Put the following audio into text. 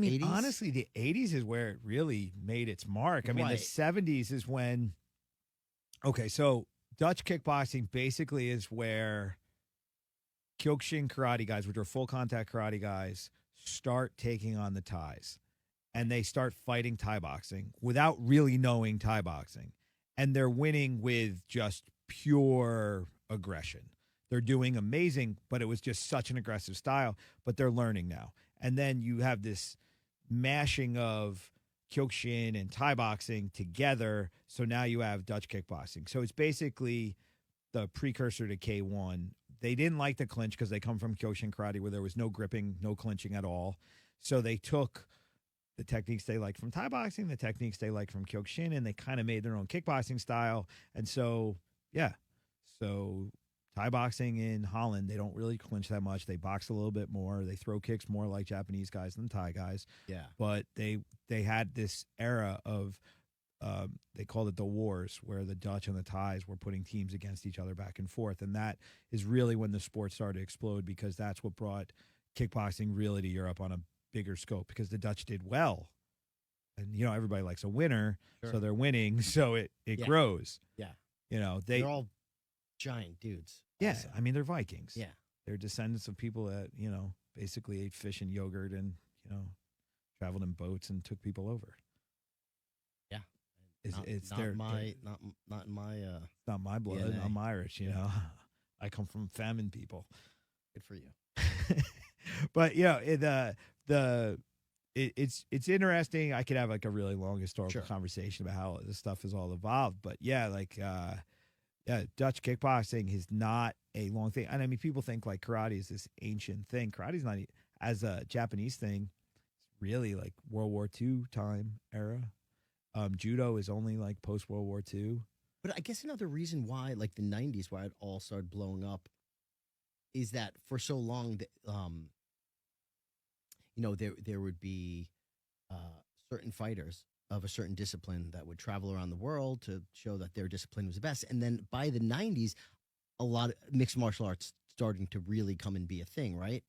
mean, 80s? honestly, the 80s is where it really made its mark. I mean, the Right. 70s is when, okay, so Dutch kickboxing basically is where Kyokushin karate guys, which are full contact karate guys, start taking on the Thais. And they start fighting Thai boxing without really knowing Thai boxing. And they're winning with just pure aggression. They're doing amazing, but it was just such an aggressive style, but they're learning now. And then you have this mashing of Kyokushin and Thai boxing together. So now you have Dutch kickboxing. So it's basically the precursor to K1. They didn't like the clinch because they come from Kyokushin karate where there was no gripping, no clinching at all. So they took the techniques they liked from Thai boxing, the techniques they liked from Kyokushin, and they kind of made their own kickboxing style. And so, yeah. So Thai boxing in Holland, they don't really clinch that much. They box a little bit more. They throw kicks more like Japanese guys than Thai guys. Yeah. But they had this era of they called it the wars, where the Dutch and the Thais were putting teams against each other back and forth. And that is really when the sport started to explode, because that's what brought kickboxing really to Europe on a bigger scope, because the Dutch did well. And, you know, everybody likes a winner, Sure. so they're winning, so it Yeah. grows. Yeah. You know, They're all giant dudes. yeah, also. I mean, they're Vikings. Yeah. They're descendants of people that, you know, basically ate fish and yogurt and, you know, traveled in boats and took people over. Yeah. It's not their, my not in my it's not my blood. DNA. I'm Irish, you Yeah. know. I come from famine people. good for you. But you know, it's interesting. I could have like a really long historical Sure. conversation about how this stuff has all evolved. But yeah, like yeah, Dutch kickboxing is not a long thing. And I mean, people think like karate is this ancient thing. Karate's not as a Japanese thing. It's really like World War II time era. Judo is only like post World War II. But I guess another reason why, like the 90s, why it all started blowing up is that for so long, you know, there would be certain fighters of a certain discipline that would travel around the world to show that their discipline was the best. And then by the 90s, a lot of mixed martial arts starting to really come and be a thing, right?